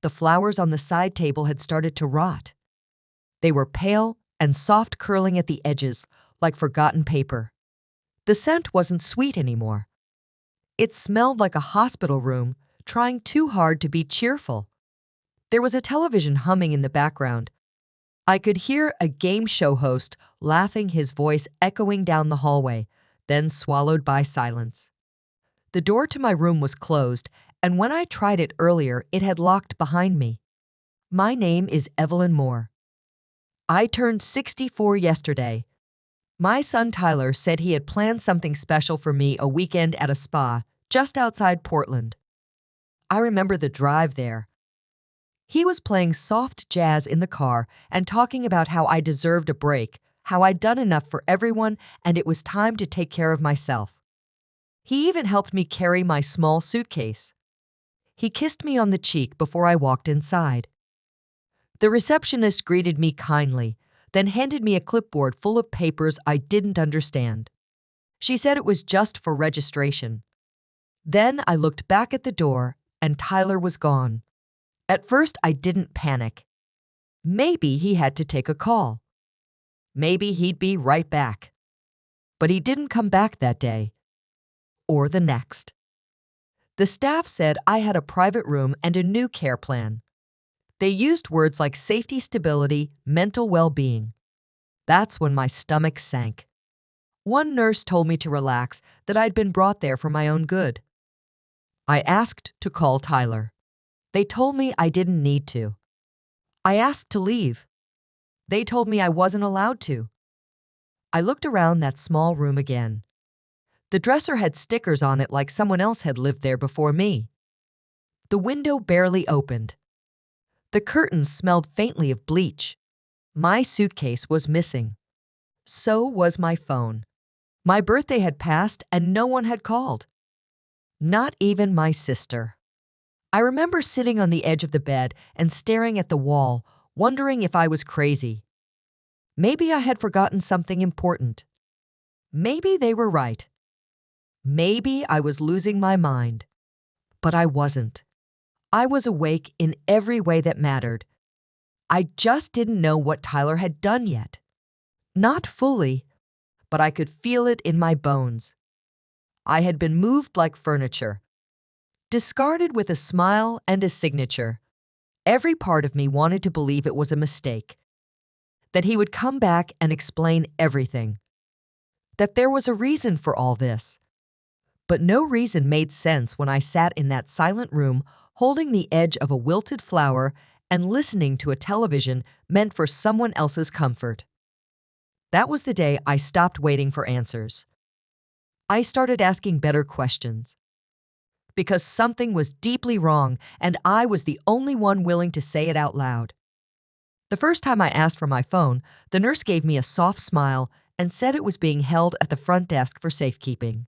The flowers on the side table had started to rot. They were pale and soft, curling at the edges, like forgotten paper. The scent wasn't sweet anymore. It smelled like a hospital room, trying too hard to be cheerful. There was a television humming in the background. I could hear a game show host laughing, his voice echoing down the hallway, then swallowed by silence. The door to my room was closed, and when I tried it earlier, it had locked behind me. My name is Evelyn Moore. I turned 64 yesterday. My son Tyler said he had planned something special for me, a weekend at a spa just outside Portland. I remember the drive there. He was playing soft jazz in the car and talking about how I deserved a break, how I'd done enough for everyone, and it was time to take care of myself. He even helped me carry my small suitcase. He kissed me on the cheek before I walked inside. The receptionist greeted me kindly, then handed me a clipboard full of papers I didn't understand. She said it was just for registration. Then I looked back at the door, and Tyler was gone. At first, I didn't panic. Maybe he had to take a call. Maybe he'd be right back. But he didn't come back that day. Or the next. The staff said I had a private room and a new care plan. They used words like safety, stability, mental well-being. That's when my stomach sank. One nurse told me to relax, that I'd been brought there for my own good. I asked to call Tyler. They told me I didn't need to. I asked to leave. They told me I wasn't allowed to. I looked around that small room again. The dresser had stickers on it like someone else had lived there before me. The window barely opened. The curtains smelled faintly of bleach. My suitcase was missing. So was my phone. My birthday had passed and no one had called. Not even my sister. I remember sitting on the edge of the bed and staring at the wall, wondering if I was crazy. Maybe I had forgotten something important. Maybe they were right. Maybe I was losing my mind. But I wasn't. I was awake in every way that mattered. I just didn't know what Tyler had done yet. Not fully, but I could feel it in my bones. I had been moved like furniture, discarded with a smile and a signature. Every part of me wanted to believe it was a mistake, that he would come back and explain everything, that there was a reason for all this. But no reason made sense when I sat in that silent room holding the edge of a wilted flower and listening to a television meant for someone else's comfort. That was the day I stopped waiting for answers. I started asking better questions. Because something was deeply wrong, and I was the only one willing to say it out loud. The first time I asked for my phone, the nurse gave me a soft smile and said it was being held at the front desk for safekeeping.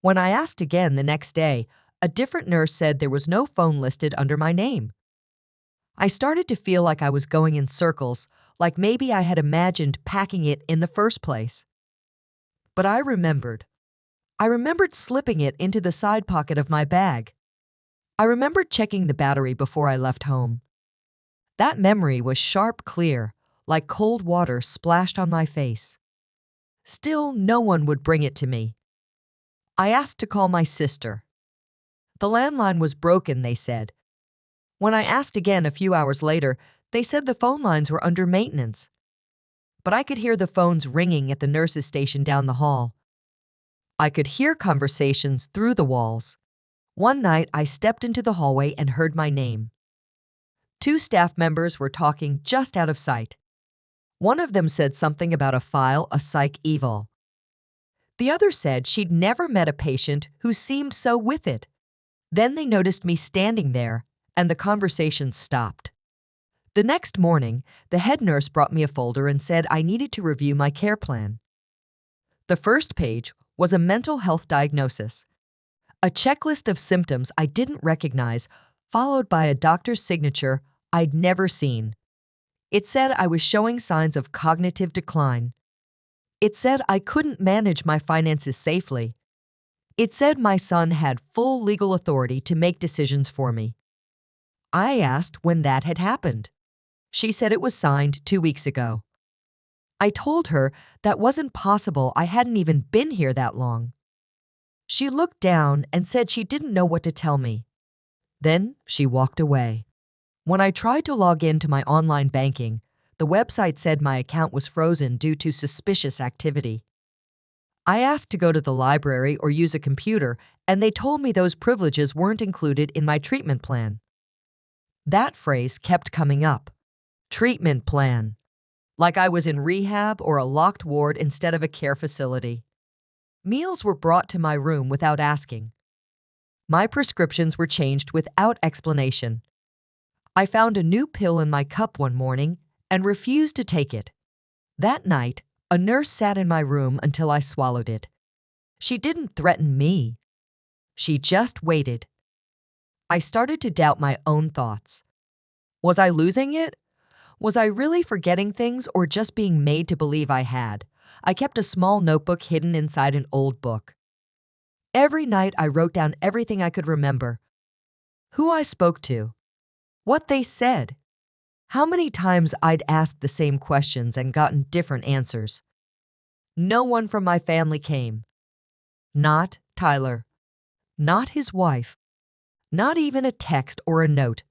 When I asked again the next day, a different nurse said there was no phone listed under my name. I started to feel like I was going in circles, like maybe I had imagined packing it in the first place. But I remembered. I remembered slipping it into the side pocket of my bag. I remembered checking the battery before I left home. That memory was sharp, clear, like cold water splashed on my face. Still, no one would bring it to me. I asked to call my sister. The landline was broken, they said. When I asked again a few hours later, they said the phone lines were under maintenance. But I could hear the phones ringing at the nurse's station down the hall. I could hear conversations through the walls. One night, I stepped into the hallway and heard my name. Two staff members were talking just out of sight. One of them said something about a file, a psych eval. The other said she'd never met a patient who seemed so with it. Then they noticed me standing there, and the conversation stopped. The next morning, the head nurse brought me a folder and said I needed to review my care plan. The first page was a mental health diagnosis, a checklist of symptoms I didn't recognize, followed by a doctor's signature I'd never seen. It said I was showing signs of cognitive decline. It said I couldn't manage my finances safely. It said my son had full legal authority to make decisions for me. I asked when that had happened. She said it was signed 2 weeks ago. I told her that wasn't possible. I hadn't even been here that long. She looked down and said she didn't know what to tell me. Then she walked away. When I tried to log in to my online banking, the website said my account was frozen due to suspicious activity. I asked to go to the library or use a computer, and they told me those privileges weren't included in my treatment plan. That phrase kept coming up. Treatment plan. Like I was in rehab or a locked ward instead of a care facility. Meals were brought to my room without asking. My prescriptions were changed without explanation. I found a new pill in my cup one morning and refused to take it. That night, a nurse sat in my room until I swallowed it. She didn't threaten me. She just waited. I started to doubt my own thoughts. Was I losing it? Was I really forgetting things or just being made to believe I had? I kept a small notebook hidden inside an old book. Every night I wrote down everything I could remember. Who I spoke to. What they said. How many times I'd asked the same questions and gotten different answers. No one from my family came. Not Tyler. Not his wife. Not even a text or a note.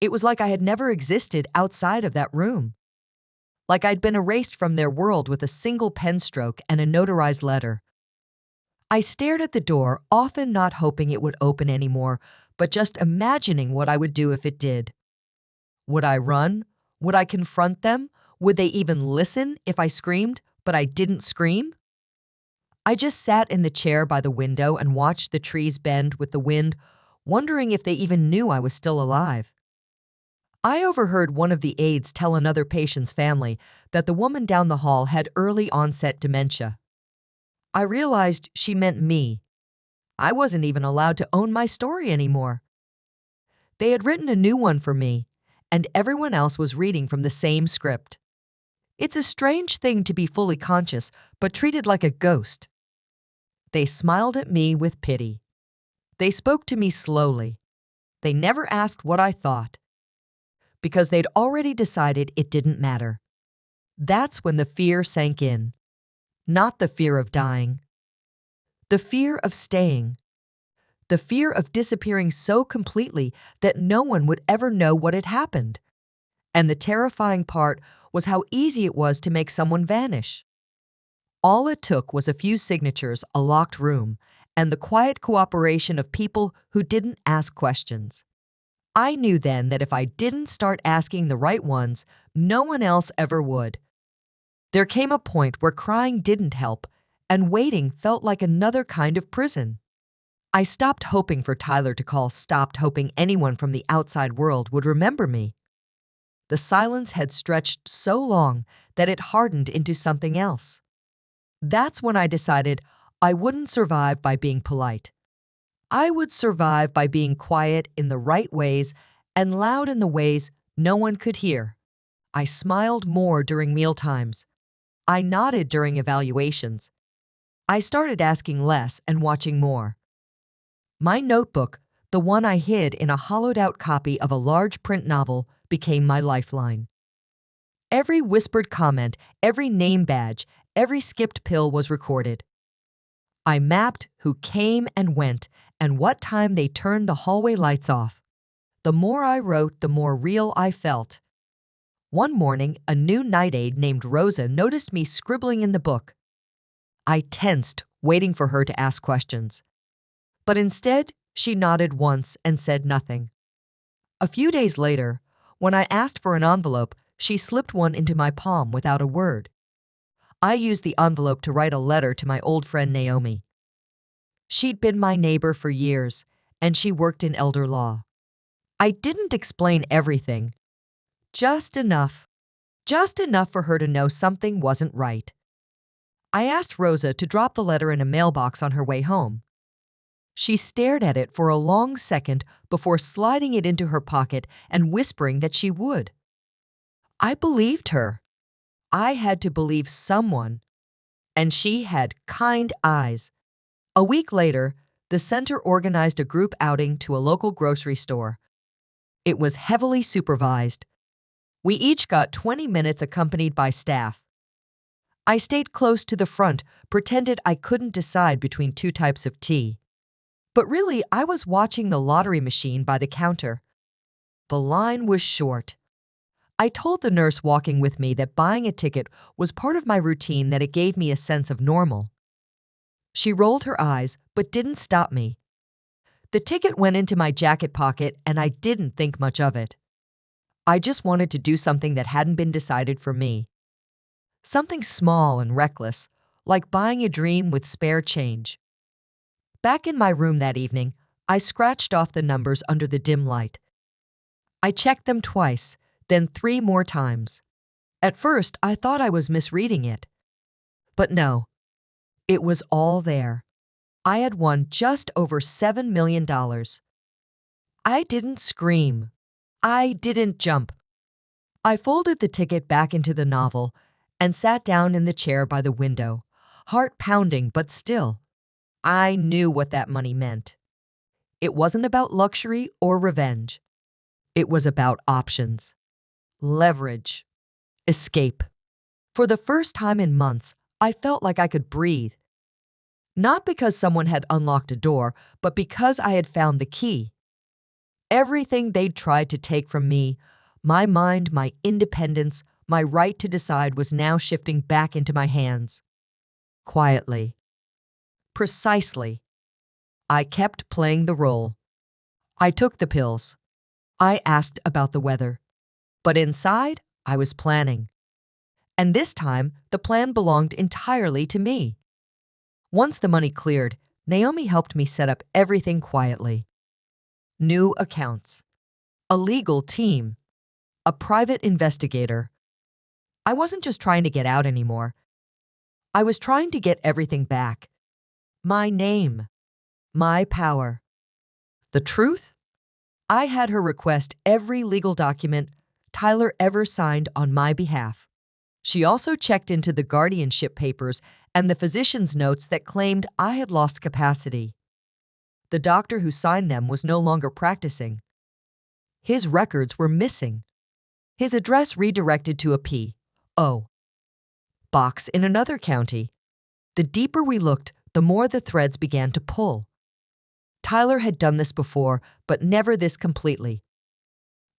It was like I had never existed outside of that room. Like I'd been erased from their world with a single pen stroke and a notarized letter. I stared at the door, often not hoping it would open anymore, but just imagining what I would do if it did. Would I run? Would I confront them? Would they even listen if I screamed, but I didn't scream? I just sat in the chair by the window and watched the trees bend with the wind, wondering if they even knew I was still alive. I overheard one of the aides tell another patient's family that the woman down the hall had early onset dementia. I realized she meant me. I wasn't even allowed to own my story anymore. They had written a new one for me, and everyone else was reading from the same script. It's a strange thing to be fully conscious, but treated like a ghost. They smiled at me with pity. They spoke to me slowly. They never asked what I thought, because they'd already decided it didn't matter. That's when the fear sank in. Not the fear of dying. The fear of staying. The fear of disappearing so completely that no one would ever know what had happened. And the terrifying part was how easy it was to make someone vanish. All it took was a few signatures, a locked room, and the quiet cooperation of people who didn't ask questions. I knew then that if I didn't start asking the right ones, no one else ever would. There came a point where crying didn't help, and waiting felt like another kind of prison. I stopped hoping for Tyler to call, stopped hoping anyone from the outside world would remember me. The silence had stretched so long that it hardened into something else. That's when I decided I wouldn't survive by being polite. I would survive by being quiet in the right ways and loud in the ways no one could hear. I smiled more during mealtimes. I nodded during evaluations. I started asking less and watching more. My notebook, the one I hid in a hollowed-out copy of a large print novel, became my lifeline. Every whispered comment, every name badge, every skipped pill was recorded. I mapped who came and went and what time they turned the hallway lights off. The more I wrote, the more real I felt. One morning, a new night aide named Rosa noticed me scribbling in the book. I tensed, waiting for her to ask questions. But instead, she nodded once and said nothing. A few days later, when I asked for an envelope, she slipped one into my palm without a word. I used the envelope to write a letter to my old friend Naomi. She'd been my neighbor for years, and she worked in elder law. I didn't explain everything. Just enough. Just enough for her to know something wasn't right. I asked Rosa to drop the letter in a mailbox on her way home. She stared at it for a long second before sliding it into her pocket and whispering that she would. I believed her. I had to believe someone. And she had kind eyes. A week later, the center organized a group outing to a local grocery store. It was heavily supervised. We each got 20 minutes accompanied by staff. I stayed close to the front, pretended I couldn't decide between two types of tea. But really, I was watching the lottery machine by the counter. The line was short. I told the nurse walking with me that buying a ticket was part of my routine, that it gave me a sense of normal. She rolled her eyes, but didn't stop me. The ticket went into my jacket pocket, and I didn't think much of it. I just wanted to do something that hadn't been decided for me. Something small and reckless, like buying a dream with spare change. Back in my room that evening, I scratched off the numbers under the dim light. I checked them twice, then 3 more times. At first, I thought I was misreading it. But no, it was all there. I had won just over $7 million. I didn't scream. I didn't jump. I folded the ticket back into the novel and sat down in the chair by the window, heart pounding, but still. I knew what that money meant. It wasn't about luxury or revenge. It was about options, leverage, escape. For the first time in months, I felt like I could breathe. Not because someone had unlocked a door, but because I had found the key. Everything they'd tried to take from me, my mind, my independence, my right to decide, was now shifting back into my hands. Quietly. Precisely. I kept playing the role. I took the pills. I asked about the weather. But inside, I was planning. And this time, the plan belonged entirely to me. Once the money cleared, Naomi helped me set up everything quietly. New accounts, a legal team, a private investigator. I wasn't just trying to get out anymore. I was trying to get everything back. My name, my power. The truth? I had her request every legal document Tyler ever signed on my behalf. She also checked into the guardianship papers and the physician's notes that claimed I had lost capacity. The doctor who signed them was no longer practicing. His records were missing. His address redirected to a P.O. box in another county. The deeper we looked, the more the threads began to pull. Tyler had done this before, but never this completely.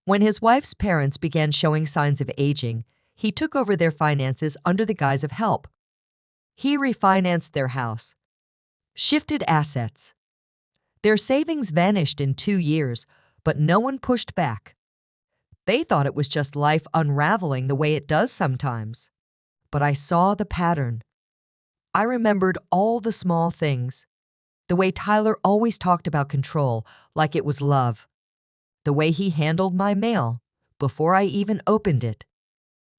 When his wife's parents began showing signs of aging, he took over their finances under the guise of help. He refinanced their house, shifted assets. Their savings vanished in 2 years, but no one pushed back. They thought it was just life unraveling the way it does sometimes. But I saw the pattern. I remembered all the small things. The way Tyler always talked about control like it was love. The way he handled my mail before I even opened it.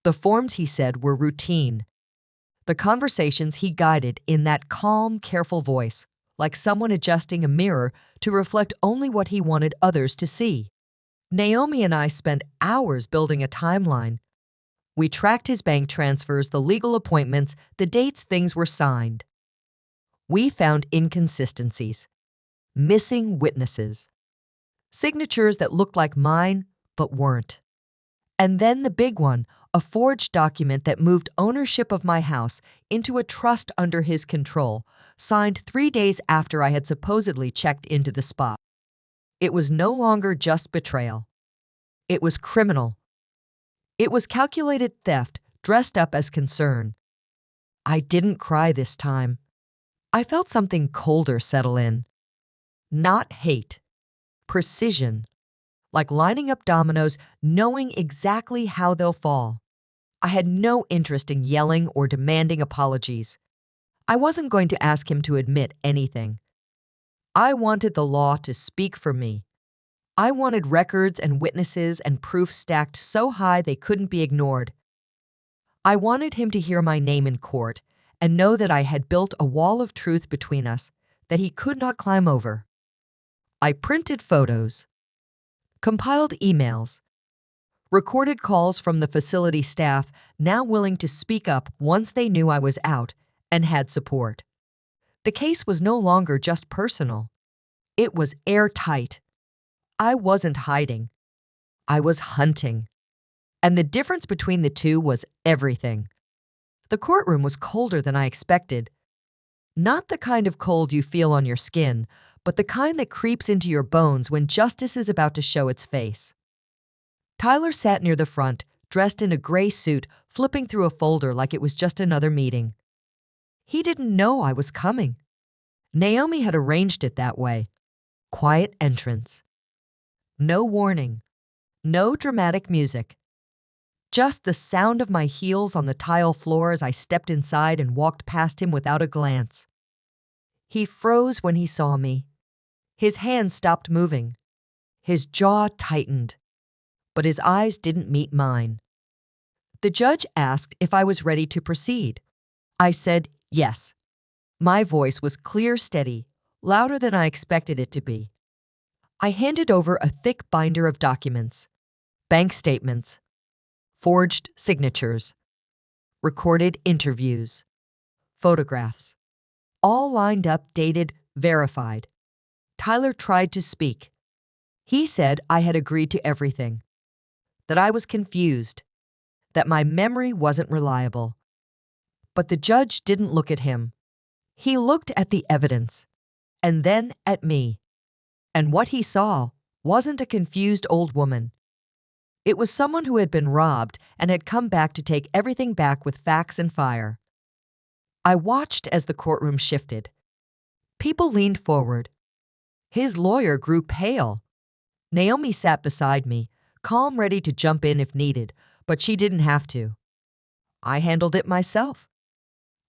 The forms he said were routine. The conversations he guided in that calm, careful voice, like someone adjusting a mirror to reflect only what he wanted others to see. Naomi and I spent hours building a timeline. We tracked his bank transfers, the legal appointments, the dates things were signed. We found inconsistencies, missing witnesses, signatures that looked like mine but weren't. And then the big one, a forged document that moved ownership of my house into a trust under his control, signed 3 days after I had supposedly checked into the spot. It was no longer just betrayal. It was criminal. It was calculated theft dressed up as concern. I didn't cry this time. I felt something colder settle in. Not hate. Precision. Like lining up dominoes, knowing exactly how they'll fall. I had no interest in yelling or demanding apologies. I wasn't going to ask him to admit anything. I wanted the law to speak for me. I wanted records and witnesses and proof stacked so high they couldn't be ignored. I wanted him to hear my name in court and know that I had built a wall of truth between us that he could not climb over. I printed photos, compiled emails, recorded calls from the facility staff now willing to speak up once they knew I was out and had support. The case was no longer just personal. It was airtight. I wasn't hiding. I was hunting. And the difference between the two was everything. The courtroom was colder than I expected. Not the kind of cold you feel on your skin, but the kind that creeps into your bones when justice is about to show its face. Tyler sat near the front, dressed in a gray suit, flipping through a folder like it was just another meeting. He didn't know I was coming. Naomi had arranged it that way. Quiet entrance. No warning. No dramatic music. Just the sound of my heels on the tile floor as I stepped inside and walked past him without a glance. He froze when he saw me. His hands stopped moving. His jaw tightened. But his eyes didn't meet mine. The judge asked if I was ready to proceed. I said yes. My voice was clear, steady, louder than I expected it to be. I handed over a thick binder of documents, bank statements, forged signatures, recorded interviews, photographs, all lined up, dated, verified. Tyler tried to speak. He said I had agreed to everything, that I was confused, that my memory wasn't reliable. But the judge didn't look at him. He looked at the evidence, and then at me. And what he saw wasn't a confused old woman. It was someone who had been robbed and had come back to take everything back with facts and fire. I watched as the courtroom shifted. People leaned forward. His lawyer grew pale. Naomi sat beside me, calm, ready to jump in if needed, but she didn't have to. I handled it myself.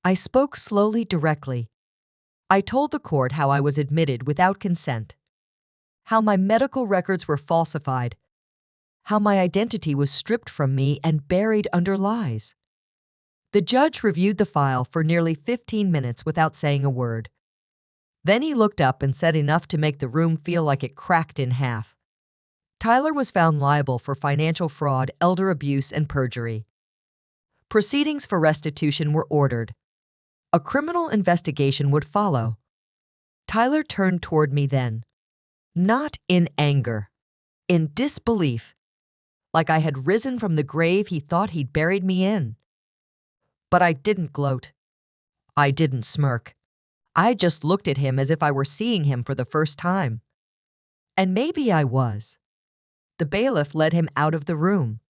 I spoke slowly, directly. I told the court how I was admitted without consent, how my medical records were falsified, how my identity was stripped from me and buried under lies. The judge reviewed the file for nearly 15 minutes without saying a word. Then he looked up and said enough to make the room feel like it cracked in half. Tyler was found liable for financial fraud, elder abuse, and perjury. Proceedings for restitution were ordered. A criminal investigation would follow. Tyler turned toward me then, not in anger, in disbelief, like I had risen from the grave he thought he'd buried me in. But I didn't gloat. I didn't smirk. I just looked at him as if I were seeing him for the first time. And maybe I was. The bailiff led him out of the room,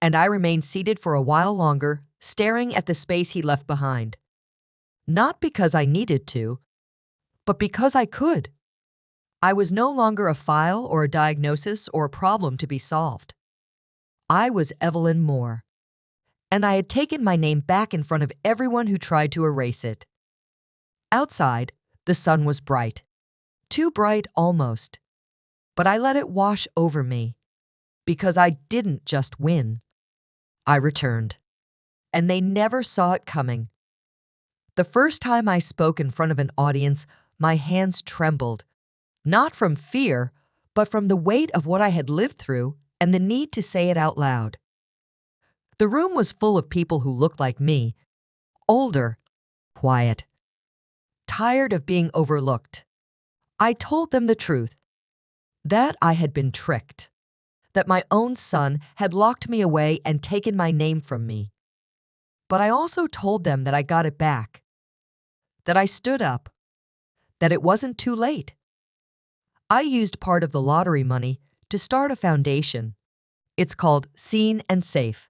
and I remained seated for a while longer, staring at the space he left behind. Not because I needed to, but because I could. I was no longer a file or a diagnosis or a problem to be solved. I was Evelyn Moore, and I had taken my name back in front of everyone who tried to erase it. Outside, the sun was bright. Too bright almost. But I let it wash over me, because I didn't just win. I returned, and they never saw it coming. The first time I spoke in front of an audience, my hands trembled, not from fear, but from the weight of what I had lived through and the need to say it out loud. The room was full of people who looked like me, older, quiet, tired of being overlooked. I told them the truth, that I had been tricked, that my own son had locked me away and taken my name from me. But I also told them that I got it back, that I stood up, that it wasn't too late. I used part of the lottery money to start a foundation. It's called Seen and Safe.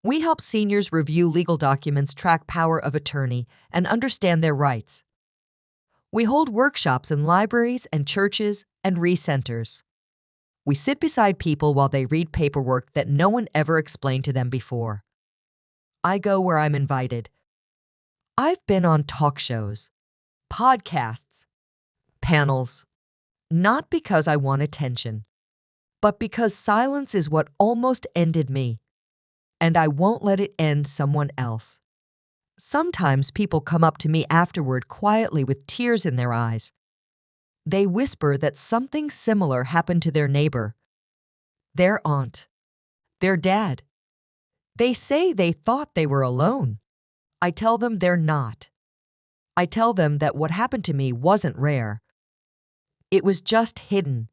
We help seniors review legal documents, track power of attorney, and understand their rights. We hold workshops in libraries and churches and re-centers. We sit beside people while they read paperwork that no one ever explained to them before. I go where I'm invited. I've been on talk shows, podcasts, panels, not because I want attention, but because silence is what almost ended me, and I won't let it end someone else. Sometimes people come up to me afterward quietly with tears in their eyes. They whisper that something similar happened to their neighbor, their aunt, their dad. They say they thought they were alone. I tell them they're not. I tell them that what happened to me wasn't rare. It was just hidden.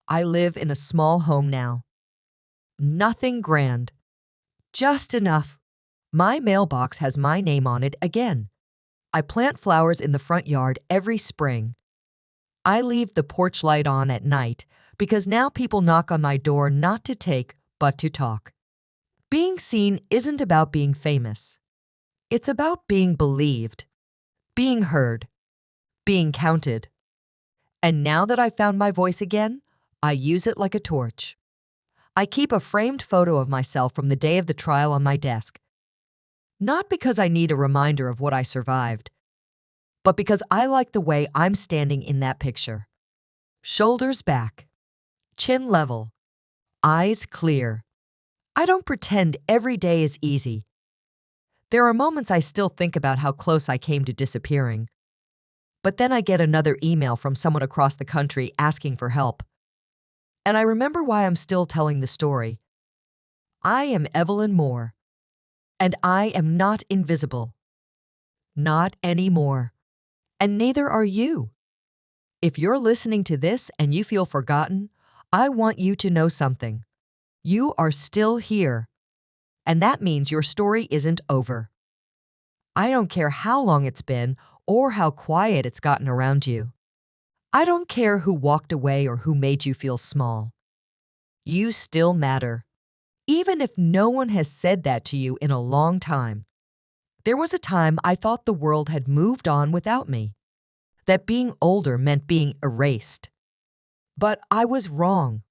I live in a small home now. Nothing grand. Just enough. My mailbox has my name on it again. I plant flowers in the front yard every spring. I leave the porch light on at night because now people knock on my door not to take, but to talk. Being seen isn't about being famous. It's about being believed, being heard, being counted. And now that I found my voice again, I use it like a torch. I keep a framed photo of myself from the day of the trial on my desk. Not because I need a reminder of what I survived, but because I like the way I'm standing in that picture. Shoulders back, chin level, eyes clear. I don't pretend every day is easy. There are moments I still think about how close I came to disappearing. But then I get another email from someone across the country asking for help. And I remember why I'm still telling the story. I am Evelyn Moore, and I am not invisible. Not anymore. And neither are you. If you're listening to this and you feel forgotten, I want you to know something. You are still here, and that means your story isn't over. I don't care how long it's been or how quiet it's gotten around you. I don't care who walked away or who made you feel small. You still matter, even if no one has said that to you in a long time. There was a time I thought the world had moved on without me, that being older meant being erased. But I was wrong.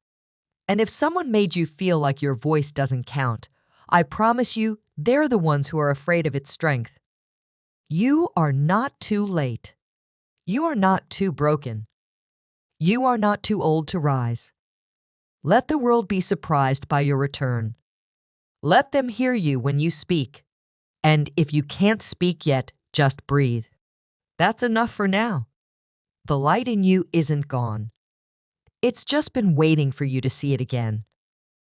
And if someone made you feel like your voice doesn't count, I promise you they're the ones who are afraid of its strength. You are not too late. You are not too broken. You are not too old to rise. Let the world be surprised by your return. Let them hear you when you speak. And if you can't speak yet, just breathe. That's enough for now. The light in you isn't gone. It's just been waiting for you to see it again.